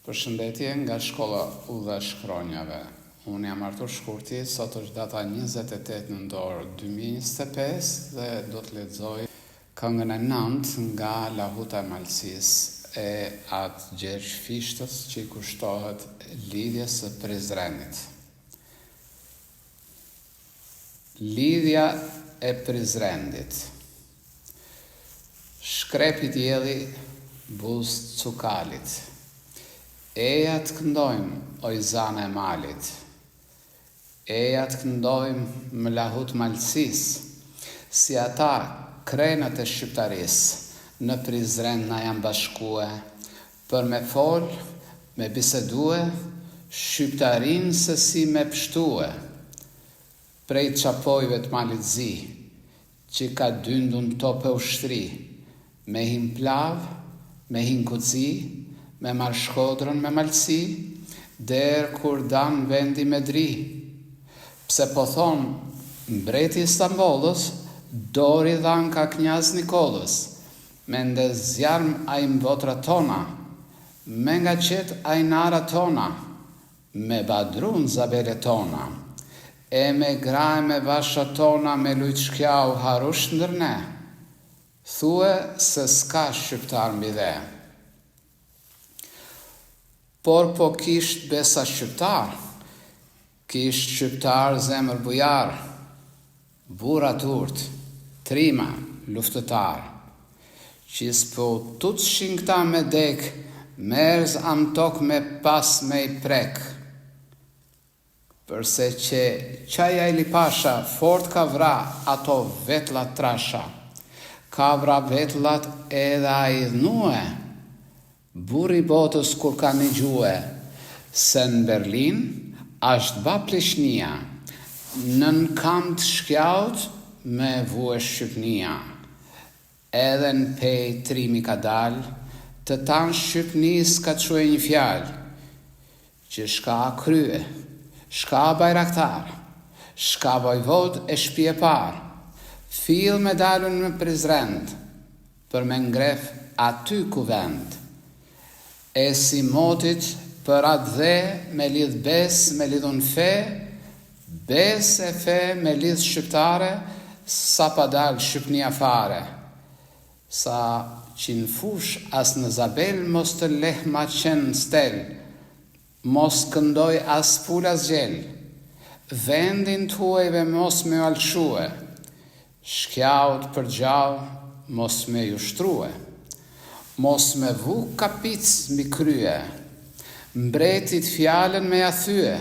Përshëndetje nga shkolla Udha Shkronjave. Unë jam Artur Shkurti, sot është data 28 nëntor 2025 dhe do të lexoj këngën e 9 nga Lahuta e Malësisë e atë Gjergj Fishtës që i kushtohet lidhjes së Prizrenit. Lidhja e Prizrenit. Shkrepi dielli buzë cukalit. Eja të këndojmë, oj zane e malit. Eja të këndojmë më lahut malësis, si ata krenët e shqiptaris, në Prizren na janë bashkue, për me fol, me bisedue, shqiptarin se si me pështue. Prej qapojve të malit zi, që ka dyndun tope ushtri, me him plav, me him kuci, me marrë Shkodrën me malësi, der kur dan vendi me dri. Pse po thonë mbreti Istanbolës, dori dhan ka knjaz Nikolës, me nde zjarm a i mbotra tona, me nga qet a i nara tona, me badrun zabele tona, e me gra e me vasha tona me lujt shkjau harush ndërne, thue se s'ka shqiptar mbi dhe. Por po kisht besa shqiptar, kisht shqiptar zemër bujar, bura turt, trima, luftëtar, që s'po tut shingta me dek, merz am tok me pas me i prek. Përse që qaja i lipasha, fort ka vra ato vetlat trasha, ka vra vetlat edhe a i dhnue, burri botës kur ka një gjue, se në Berlin ashtë ba plishnia, nën kam të shkjaut me vue Shqipnia. Edhe në pej trimi ka dal, të tanë Shqipnis ka quaj një fjal, që shka krye, shka bajraktar, shka vojvod e shpje par, fil me dalun me Prizrend, për me ngref aty ku vend. E si motit për atë dhe me lidh bes, me lidhun fe, bes e fe me lidh shqiptare, sa pa dal Shqipnia fare. Sa që në fush as në zabel mos të leh ma qenë stel, mos këndoj as pul as gjel, vendin tuajve mos me alque, shkjaut për gjau mos me jushtrue. Mos me vu kapic mbi krye, mbretit fjallën me jathye,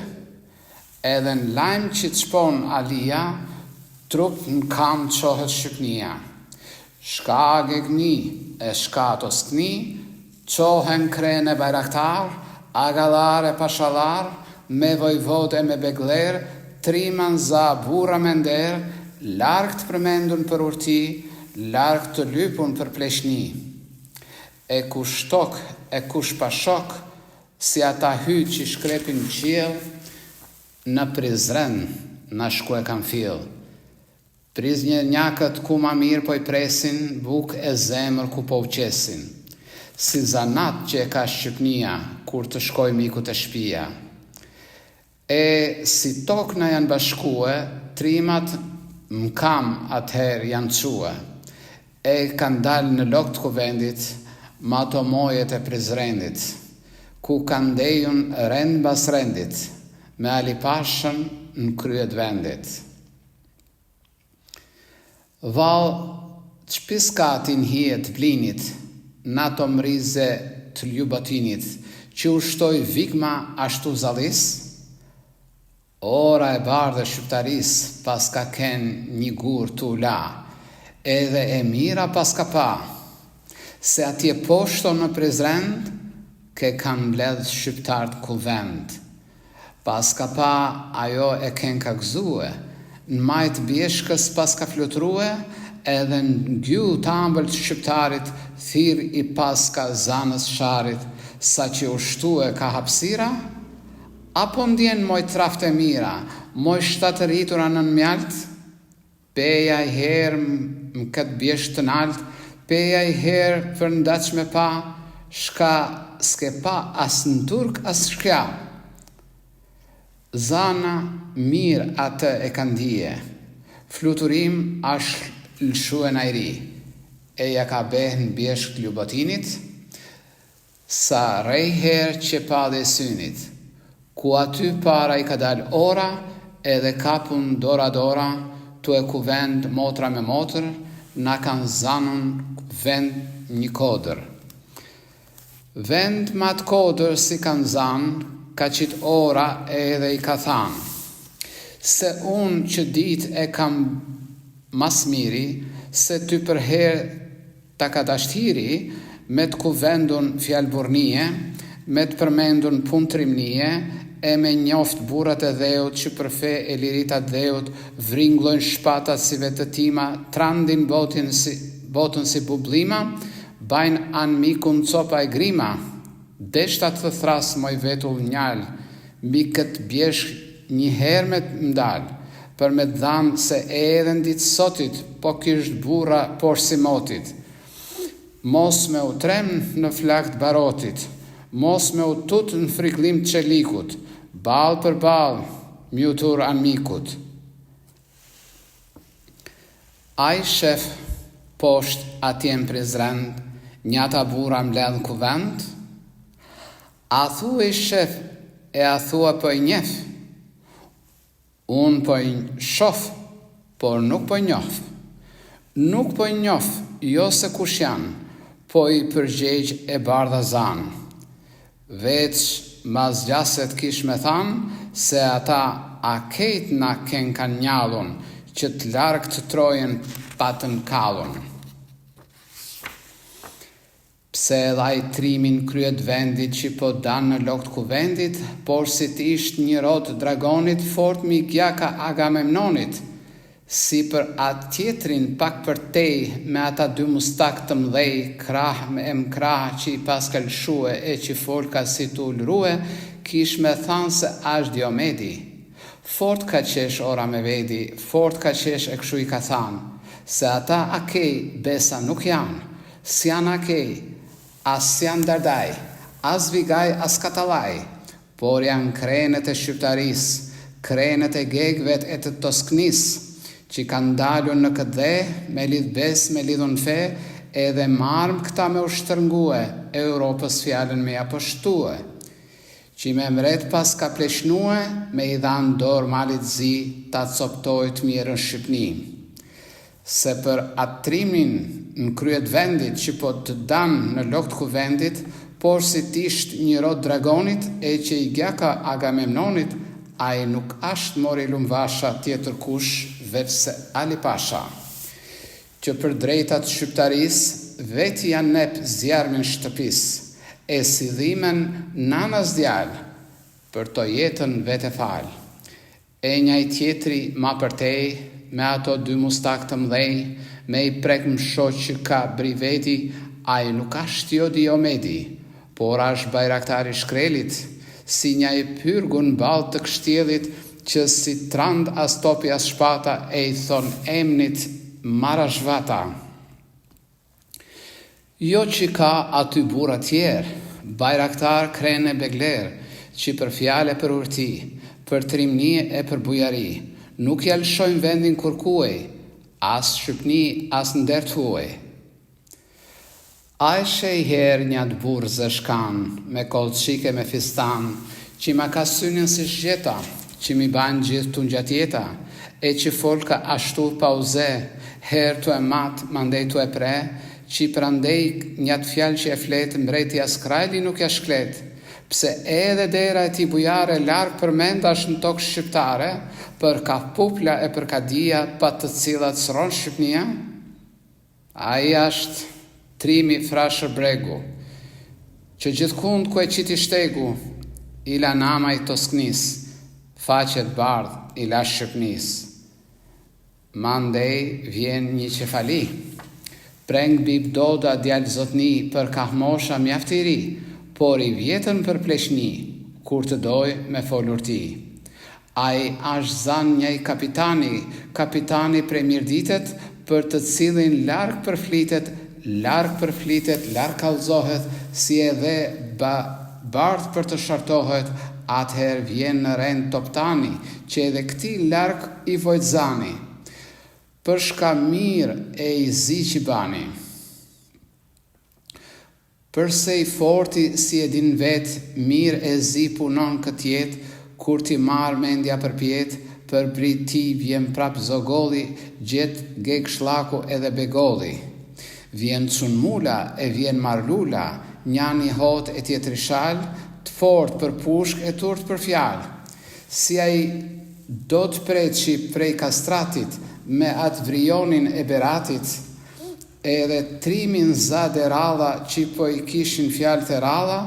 edhe në lajmë që të shpon alia, trup në kam qohet Shqipnia. Shka gegni e shka to skni, qohen krene bajraktar, agalar e pashalar, me vojvod e me begler, triman za bura me nder, larg të përmendun për urti, larg të lypun për pleshni. E kush tok, e kush pashok, si ata hyt që shkrepin qiell, në Prizren, na shku e kam fill. Prizrenjakët ku ma mirë po i presin, buk e zemër ku po uqesin. Si zanat që e ka Shqipnia, kur të shkoj miku të shpia. E si tok na janë bashkue, trimat m'kam atëher janë quë. E kanë dalë në lokt ku vendit, ma to mojet e Prizrenit, ku kanë dejun rend bas rendit, me alipashën në kryet vendit. Val, qpis ka atin hijet blinit, na to mrize të ljubatinit, që ushtoj vikma ashtu zalis? Ora e bardhe shqiptaris, pas ka ken një gur të ula, edhe e mira pas ka pa, se atje poshto në Prizrend, ke kam bledh shqiptart ku vend. Pas ka pa, ajo e ken ka gzue, në majt bjeshkës pas ka flutrue, edhe në gju të ambël të shqiptarit, thir i pas ka zanës sharit, sa që ushtue ka hapsira, apo ndjen moj traft e mira, moj shtatë rritura në mjalt, peja i herë më këtë bjesht të nalt, peja i herë për ndaq me pa, shka s'ke pa as në turk as shkja. Zana mirë atë e kandije, fluturim ashtë lëshuen ajri, e ja ka behën bjeshk ljubotinit, sa rejher që pa dhe synit, ku aty para i ka dal ora, edhe kapun dora, tu e ku vend motra me motër, na kanë zanën vend një kodër. Vend ma të kodër si kanë zanë, ka qitë ora edhe i ka thanë, se unë që dit e kam mas miri, se ty për herë ta ka dashtiri, me të kuvendun fjalburnie, me të përmendun pun trimnie, e me njoft burat e dheut që për fe e lirita dheut vringlojnë shpatat si vetëtima, trandin botën si bublima, bajnë anë mikun copa e grima, deshtat të thras moj vetull njal, mbi këtë bjeshk një herë me të mdal, për me dhamë se edhe në ditë sotit, po kisht bura por si motit. Mos me u trem në flakt barotit, mos me u tut në friklim të qelikut, bal për bal, mjutur anë mikut. Aj shef posht atjem prizrend, njata bura mbledh kuvend, a thu e shef e a thua po i njef, unë po i shof, por nuk po i njof. Nuk po i njof, jo se kush janë, po i përgjegj e bardha zanë. Veç mas gjaset kish me thanë, se ata a kejt na ken kanë njallun, që të largë të trojen patën kallun. Pse edhe i trimin kryet vendit që po danë në lokt kuvendit, por si t'isht një rod dragonit fort mi gjaka Agamemnonit, si për atë tjetrin pak për tej me ata dy mustak të mdhej, krah me krah që i pas ka lëshue e që folka si t'u lërue, kish me thanë se ashtë Diomedi. Fort ka qesh ora me vedi, fort ka qesh e këshu i ka thanë, se ata akej besa nuk janë, si janë akej, as janë dardaj, as vigaj, as katalaj, por janë krenet e shqiptaris, krenet e gegvet e të Tosknis, që kanë dalur në këtë dhe, me lidh bes, me lidhun fe, edhe marmë këta me u shtërngue, Europës fjallën me aposhtue, që me mret pas ka pleshnue, me i dhanë dorë malit zi, ta coptojt mirën Shqipni. Se për atrimin në kryet vendit që po të danë në lokt kuvendit, por si t'isht një rod dragonit e që i gjaka Agamemnonit, a i nuk ashtë mori lumvasha tjetër kush veç se Ali Pasha, që për drejtat shqiptaris veti janë nep zjarmin shtëpis, e si dhimen nanas djal, për to jetën vete fal. E njaj tjetri ma përtej, me ato dy mustak të mdhej, me i prek më shoq që ka briveti, a i nuk ashtë jo Diomedi, por ashtë bajraktari shkrelit, si njaj pyrgun bal të kështjelit, që si trand as topi as shpata e i thon emnit Marashvata. Jo që ka aty bura tjerë, bajraktar krene begler, që për fjale për urti, për trimnie e për bujari, nuk jalëshojnë vendin kërkuej, as Shqipni, as ndertuej. A ishe i herë një atë burë zëshkan, me kolçike me fistan, që ma ka synin si shgjeta, që mi banë gjithë të njatjeta, e që folka ashtu pauze, herë të e matë, mandej të e pre, që prandej njëtë fjalë që e fletë, mbreti as krajli nuk ja shklet, pse edhe dera e ti bujare largë përmendash në tokë shqiptare, për ka pupla e për ka dia pa të cilat sëron Shqipnia, a i ashtë trimi frashër bregu, që gjithkund ku e qiti shtegu, ila nama i Tosknis, faqet bardh ila Shqipnis. Mandej vjen një qefali, preng bib doda djallë zotni për kahmosha mjaftiri, por i vjetën për pleshni, kur të doj me folur ti. Ai ashtë zan njëj kapitani prej mirditet, për të cilin larg përflitet larg përflitet, larg kallëzohet, si edhe bardh për të shartohet, atëherë vjen në rend Toptani, që edhe këti larg i vojtzani, për shka mirë e i zi që bani. Përse i forti si e din vetë, mirë e zi punon këtë jetë, kur ti marrë mendja për pjetë, për brit ti vjen prap zogolli, gjet gek shlaku edhe begolli. Vjen cunmula e vjen marlula, njani hot e tjetri shal, të fort për pushk e turt për fjal. Si ai do të preqi prej kastratit, me atë vrionin e beratit, edhe trimin za deralla që po i kishin fjalë të ralla,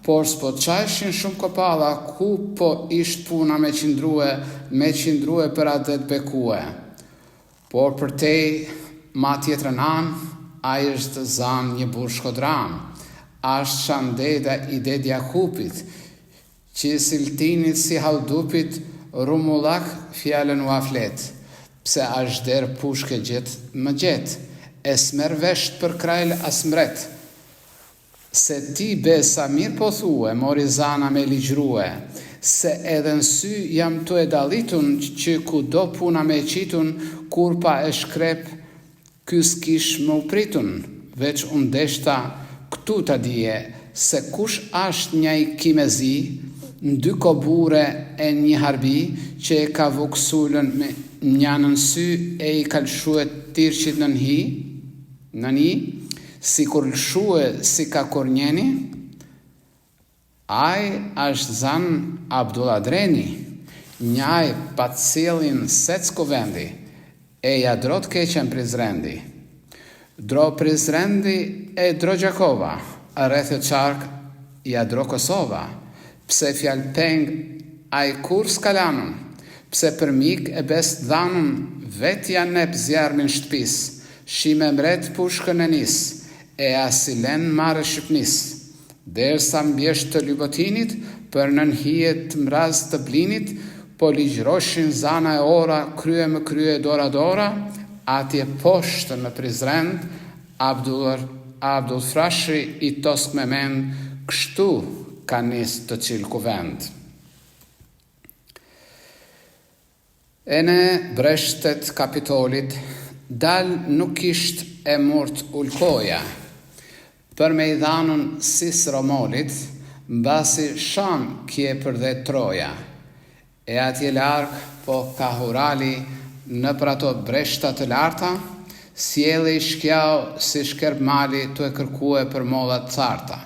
por s'po qajshin shumë kopalla, ku po isht puna me qindrue për adet bekue. Por për te, ma tjetrën anë, a është zan një burë shkodran, ashtë shandeda i ded Jakupit, që siltinit si haldupit, rumullak fjallën u aflet, pse ashtë der pushke gjet më gjet, e smer vesht për krajl as mret. Se ti besa mirë po thue, mori zana me ligjrue, se edhe në sy jam të e dalitun, që ku do puna me qitun, kur pa e shkrep, kys kish më upritun, veç unë deshta këtu ta dije, se kush ashtë një i kimezi, në dy kobure e një harbi, që e ka vuksullën me një në sy e i kalshuet tirqit në një, si kur lëshue si ka kornjeni, aj është zan Abdullah Dreni, njaj pa cilin secko vendi, e ja drot keqen Prizrendi. Dro Prizrendi e dro Gjakova, a rrethe qark ja dro Kosova, pse fjal peng aj kur skalanun, pse për mik e best dhanun, vet janë nep zjarmin shtpis, shime mret pushkën e nis, e asilen mare shqipnis, dersa mbjesht të lybotinit, për nënhijet të mraz të blinit, po ligjroshin zana e ora, krye më krye dora, atje poshtë në Prizrend, Abdul Frashri i tosk me mend, kështu ka nis të cilë kuvend. E në breshtet Kapitolit, dal nuk isht e murt ulkoja, për me i dhanun sis Romolit, mbasi sham kje për dhe Troja, e atje larg po ka hurali në për ato breshta të larta, sjele i shkjau si shkerb mali të e kërkue për mollat carta.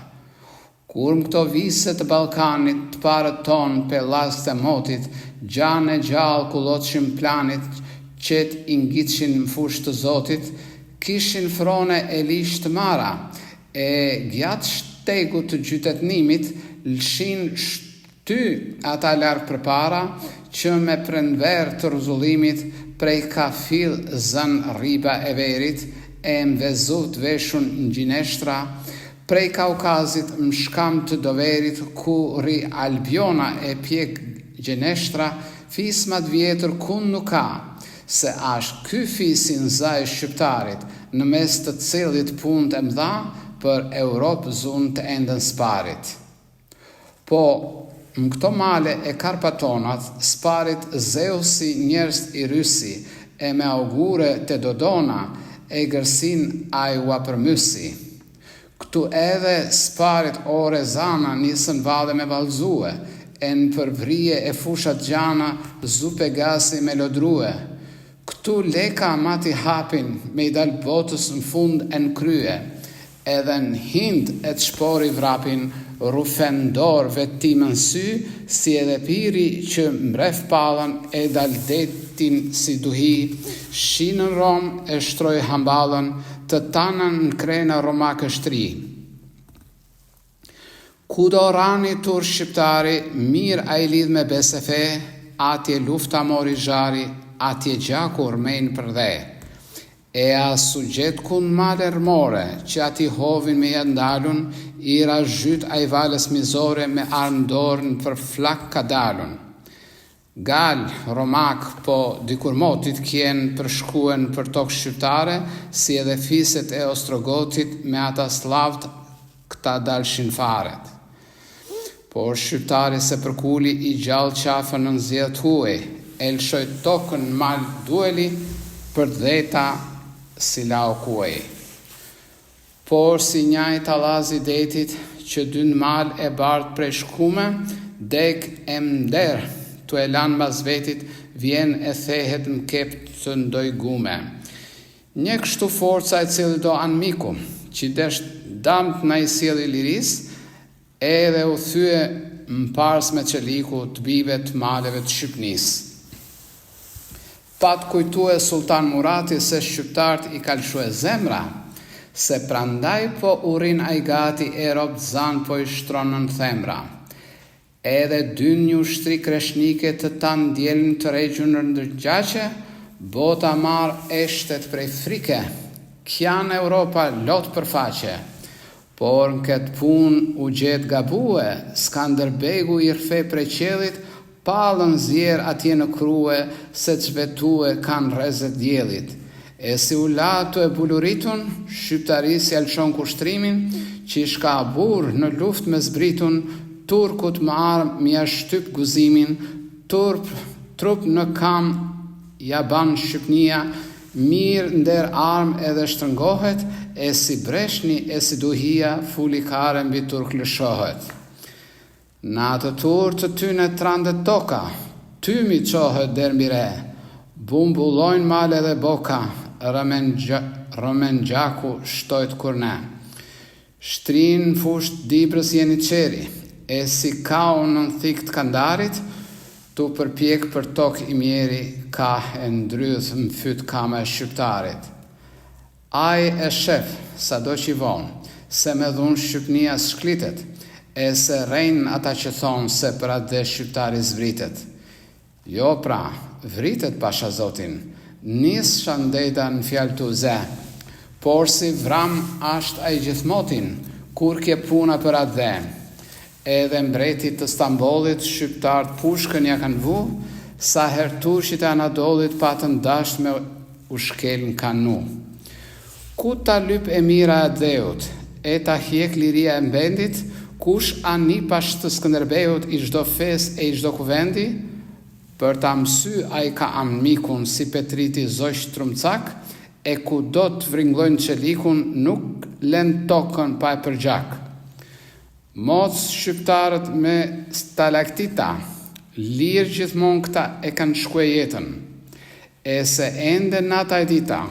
Kur më këto vise të Balkanit të parët ton pe las të motit, gjane gjallë kulotëshim planit, qet ingitshin më fush të zotit, kishin frone e lish të mara, e gjatë shtegu të gjytetnimit, lëshin shty ata larg për para, që me prenver të rruzullimit, prej ka fill zën riba e verit, e mvezut veshun në gjineshtra, prej Kaukazit më shkam të doverit, ku ri Albiona e pjek gjeneshtra, fismat vjetër kun nuk ka, se ashtë ky fisin za e shqiptarit, në mes të cilit punë të mdha, për Europë zunë të endën sparit. Po, më këto male e Karpatonat, sparit Zeusi njerës i Rysi, e me augure të Dodona, e gërsin a i wapërmysi. Këtu edhe sparit ore zana nisën vale me valzue, e në përvrije e fushat gjana zupe gasi me lodrue. Këtu leka mati hapin me i dal botës në fund e në krye, edhe në hind e të shpori vrapin, rufendor vetimën sy, si edhe piri që mbref palën e dal detin si duhi, shinën rom e shtroj hambalën, të tanën në krena romakë shtri. Kudo rani tur shqiptari, mirë a i lidh me besefe, atje lufta mori zhari, atje gjakur mejnë për dhe. E a sugjet kun maler more, që ati hovin me jandalun, ira zhyt a i valës mizore me armdorën për flak ka dalun. Gal, romak, po dikur motit kjenë përshkuen për tokë shqiptare, si edhe fiset e Ostrogotit me ata slavt këta dalshin faret. Por shqiptari se përkuli i gjallë qafën në zjedh huej, elshoj tokën mal dueli për dheta si lau kuej. Por si njaj talazi detit që dyn mal e bardh prej shkume, dek e mder, tu e lan mas vetit, vjen e thehet m'kep të ndoj gume. Një kështu forca e cili do anë miku, që desht damt na i sjeli liris, edhe u thye m'pars me qeliku të bive të maleve të Shqipnis. Pat kujtue Sultan Murati se shqiptart i kalshu e zemra, se prandaj po urin ai gati e rob zan po i shtronën themra. Edhe dy një ushtri kreshnike të tanë djelën të regjun në ndërgjaqe, bota marë eshtet prej frike, kjanë Europa lot përfaqe. Por në këtë pun u gjetë gabue, Skanderbegu i rfe prej qelit, palën zjerë atje në krue, se të zvetue kanë rezet djelit. E si u latu e buluritun, shqiptaris jalqon kushtrimin, që i shka abur në luft me zbritun, turkut më armë mja shtyp guzimin, trup në kam ja ban Shqipnia, mirë nder armë edhe shtrëngohet, e si breshni e si duhia, fuli kare mbi turk lëshohet. Në atë tur të tyne trandet toka, tymi qohet der mire, bumbullojnë male dhe boka, rëmen gjaku shtojt kurne. Shtrin fusht dibrës jeni qeri, e si kau në thik të kandarit, tu përpjek për tok i mjeri, ka e ndryth më fyt kama e shqiptarit. Aj e shef, sa do që i vonë, se me dhun Shqipnia shklitet, e se rejnë ata që thonë se për atë dhe shqiptari zvritet. Jo pra, vritet pasha zotin, nis shandejta në fjallë të ze, por si vram asht a i gjithmotin, kur kje puna për atë dhe. Edhe mbretit të Stambollit shqiptarët pushkën ja kanë vu, sa hertushit e Anadolit patën dasht me u shkel në kanu. Ku ta lyp e mira e dheut, e ta hjek liria e mbendit, kush ani pash të Skënderbeut i çdo fes e i çdo kuvendi, për ta mësy a i ka amikun si Petriti Zoq Trumcak, e ku do të vringlojnë qelikun nuk len tokën pa e përgjak. Moc shqiptarët me stalaktita, lirë gjithmon këta e kanë shkue jetën, e se ende nata e dita,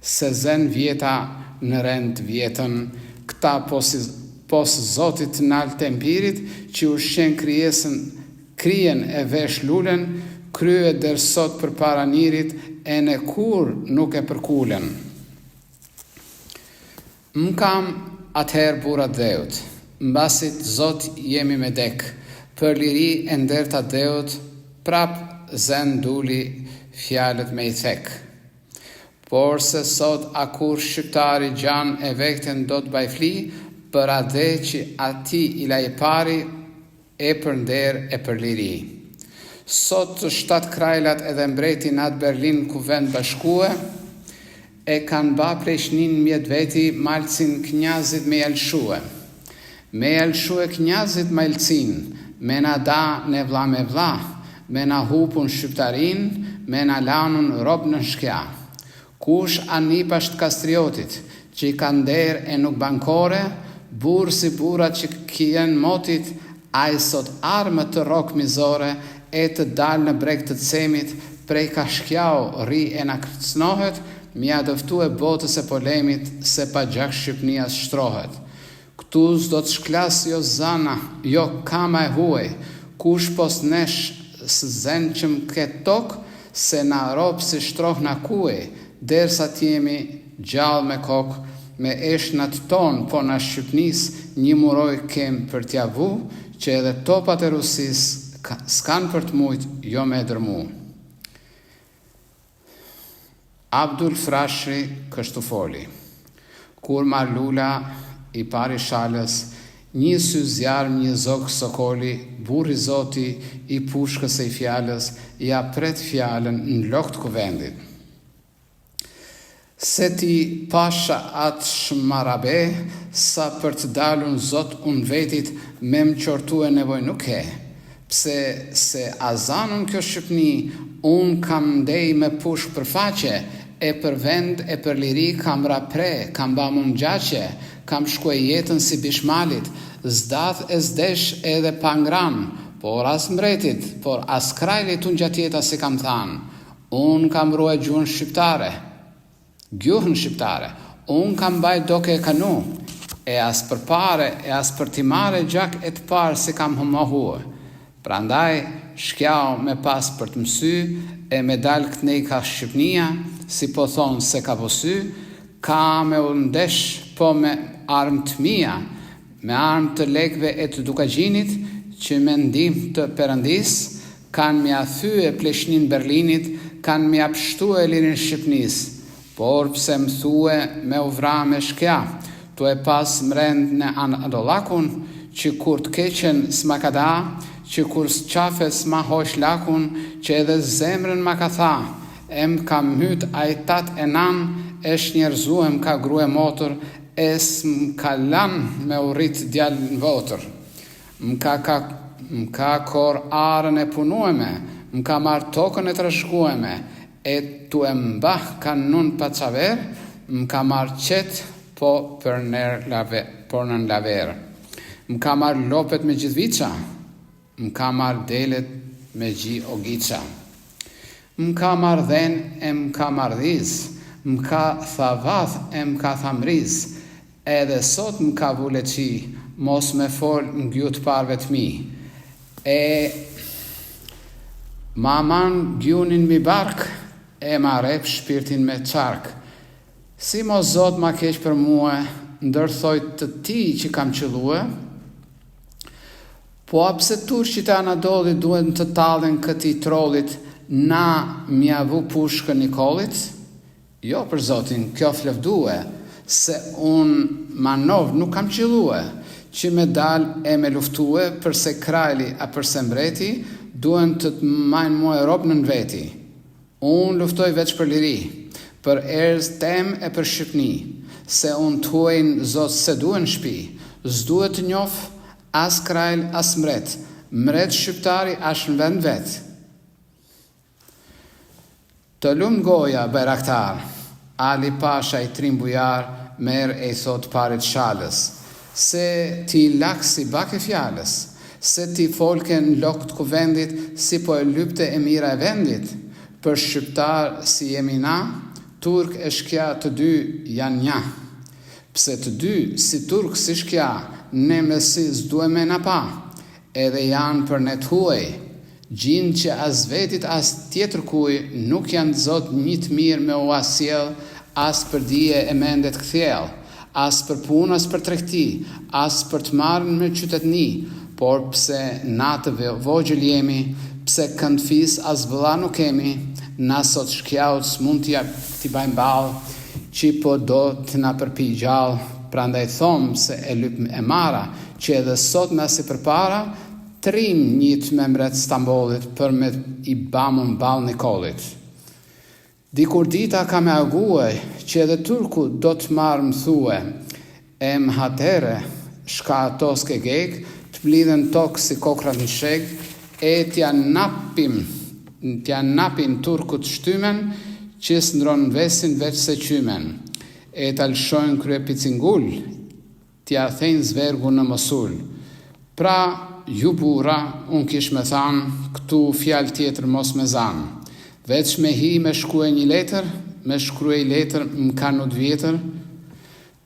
se zen vjeta në rend vjetën, këta pos zotit nalë të empirit, që u shqen kryen e vesh lulen, krye dërsot për para njirit, e në kur nuk e përkulen. Më kam atëherë burat dheut, mbasit zot jemi me dek, për liri e nderta dheut, prap zen duli fjalët me i thek. Por se sot akur shqiptari gjan e vekten do të bajfli, për adhe që ati i la i pari e për nder e për liri. Sot të 7 krajlat edhe mbreti në atë Berlin ku vend bashkue, e kanë ba preshnin mjet veti malcin knjazit me jalshue. Me jalshue knjazit malcin, me na da ne vla me vla, me na hupun shqiptarin, me na lanun rob në shkja. Kush ani pasht kastriotit, që i kanë der e nuk bankore, burë si bura që kjen motit, a i sot armë të rok mizore, e të dal në breg të cemit, prej ka shkjau ri e na kërcnohet, mja dëftu e botës e polemit, se pa gjak Shqipnia shtrohet. Këtu s'do të shklas jo zana, jo kama e huaj, kush pos nesh së zen që më ketë tokë, se na ropë si shtroh na kuaj, dersa t'jemi gjallë me kokë, me eshnat tonë, po na Shqipnis një muroj kem për t'ja vu, që edhe topat e Rusis s'kan për t'mujt, jo me dërmu. Abdul Frashri kështu foli, kur Marlula i pari shalës, një sy zjarm, një zog sokoli, burri Zoti i pushkës e i fjallës, ja pret fjallën në lokt kuvendit. Se ti pasha atë shmarabe, sa për të dalun Zot unë vetit, me më qortu e nevoj nuk he. Pse se azanun kjo shqipni, unë kam ndej me pushk për faqe, e për vend e për liri kam rapre, kam ba mund gjaqe, kam shkuaj jetën si bishmalit, zdath e zdesh edhe pangran, por as mbretit, por as krajlit unë gjatjeta si kam than. Unë kam ruaj gjuhën shqiptare, unë kam baj doke e kanu, e as për pare, e as për timare gjak e të parë si kam humohue. Prandaj, shkjau me pas për të mësy, e me dal këtnej ka Shqipnia, si po thonë se ka posy, ka me undesh po me armë të mia, me armë të lekve e të dukagjinit, që me ndim të perëndis, kanë mja thyë e pleshnin Berlinit, kanë mja pështu e lirin Shqipnis, por pse më thue me uvra me shkja, tu e pas mrend në adollakun, që kur të keqen s'ma ka da, që kur s'qafe s'ma hosh lakun, që edhe zemrën ma ka tha, em ka myt ajtat e nan, esh njerëzuem ka grue motor, e s'm ka lan me urrit djallë në votër. M'ka kor arën e punueme, m'ka marrë tokën e trashgueme, e tu e mbah kanun pa qaver, m'ka marrë qetë po për nën laver. M'ka marrë lopet me gjithvica, m'ka marrë delet me gji ogica. M'ka marrë dhen e m'ka marrë dhiz, m'ka thavath e m'ka thamriz, edhe sot m'ka vuleqi, mos me fol n'gjut parve t'mi. E ma man gjunin mi bark, e ma rep shpirtin me qark. Si mo Zot ma keq për mua, ndërthoj të ti që kam qëllue, po apse turqit e Anadoli duen të talen këti trollit, na mjavu pushkën Nikolit? Jo për Zotin, kjo flevdue, se unë manov nuk kam qëllue, që me dal e me luftue, përse krajli a përse mbreti, duen të të majnë mua e robë në veti. Unë luftoj veç për liri, për erës tem e për Shqipni, se unë të huajnë Zot se duen shpi, s'duhet të njof, as krajl, as mret, mret shqiptari as në vend vet. Të lumë goja, Bajraktar, Ali Pasha i trim bujar, merë e i thot parit shalës, se ti laksi bake fjallës, se ti folken lokt kuvendit, si po e lypte e mira e vendit, për shqiptar si jemi na, turk e shkja të dy janë nja. Pse të dy, si turk si shkja, ne me si s'duhe me na pa, edhe janë për ne t'huaj, gjinë që as vetit as tjetër kuj nuk janë Zot një të mirë me u asjel, as për dije e mendet këthjel, as për punë, as për tregti, as për të marrën me qytetni, por pse na të vogjël jemi, pse këndfis as vëlla nuk kemi, na sot shkjaut s'mund t'i bajmë balë, që po do të na përpi gjallë, prandaj thomë se e lypëm e mara, që edhe sot na si përpara, trim njët me mbret Stambollit për me i bamun balë Nikolit. Dikur dita ka me aguaj, që edhe turku do të marë më thue, e më hatere, shka ato s'ke gek, të blidhen tokë si kokrat në sheg, e t'ja napin turkut shtymen, që s'ndron vesin veç se qymen, e t'alshojnë krye picingull, t'ja thejnë zvergu në Mosul. Pra, ju bura, unë kish me thanë, këtu fjal tjetër mos me zanë. Veç me hi me shkruje një letër, me shkruje i letër më kanut vjetër,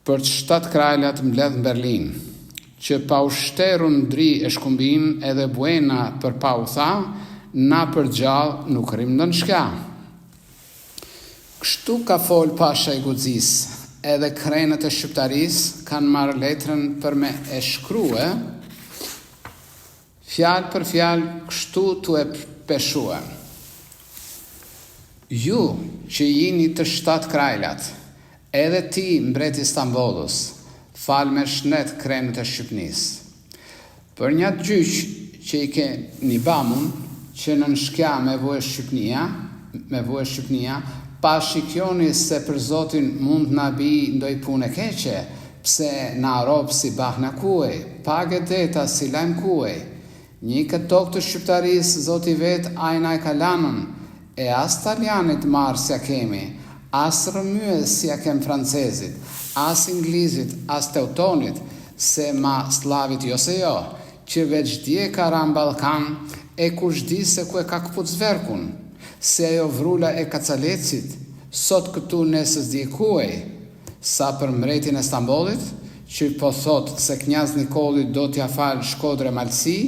për të 7 krajlat mbledh në Berlin, që pa u shteru në dri e shkumbin, edhe buena për pa u tha, na për gjallë nuk rim në shka. Kështu ka fol Pasha i Guxis, edhe krenët e shqiptaris kanë marrë letrën për me e shkruje, fjalë për fjalë kështu tu e peshue. Ju që jini të 7 krajlat, edhe ti mbreti Stambollës, falë me shnet krenet e Shqipnisë. Për një gjyq që i ke një bamun, që në nëshkja me vojë Shqipnia, pa shikjoni se për Zotin mund në bi ndoj punë keqe, pse në ropë si bah në kuej, page deta si lajmë kuej. Një këtë tokë të shqiptarisë, Zoti vetë ajna e kalanën, e as Italianit marë si a kemi, as rëmyë si a kem francezit, as inglizit, as teutonit, se ma slavit jo se jo, që veç dje ka ram Balkan, e kush di se ku e ka këput zverkun, se ajo vrula e Kacalecit, sot këtu nesës di kuej, sa për mbretin e Stambollit, që po thot se Knjaz Nikolli do t'ja falë Shkodrë Malësi,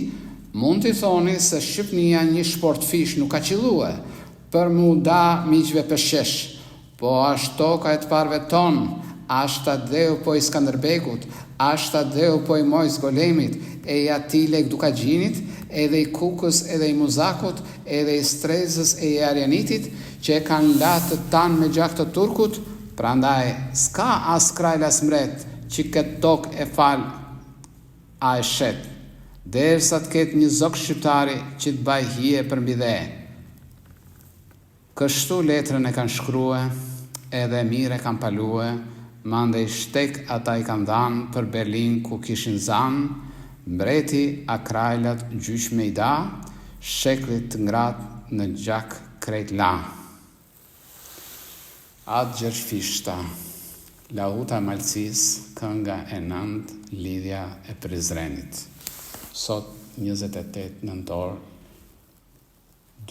mund t'i thoni se Shqipnia një shport fish nuk ka qilue, për mu da miqve pëshqesh, po ashtë toka e t'parve ton, ashtë adeu po i Skanderbekut, ashtë adeu po i Mojs Golemit, e i Atilek Dukagjinit, edhe i Kukës, edhe i Muzakut, edhe i Strezës e i Arjanitit, që e kanë latë tanë me gjak të Turkut, prandaj s'ka as krajlas mret që këtë tokë e falë a e shetë, derisa të ketë një zok shqiptari që të baj hije për mbi dhe. Kështu letrën e kanë shkrue, edhe mire kanë palue, mande i shtek ata i kanë dhanë për Berlin ku kishin zanë, mbreti a krajlat gjyq me i da, sheklit të ngrat në gjak krejt la. Atë Gjerfishta, Lahuta e Malësis, kënga e nënd, lidhja e Prizrenit. Sot 28 nëntor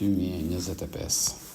2025.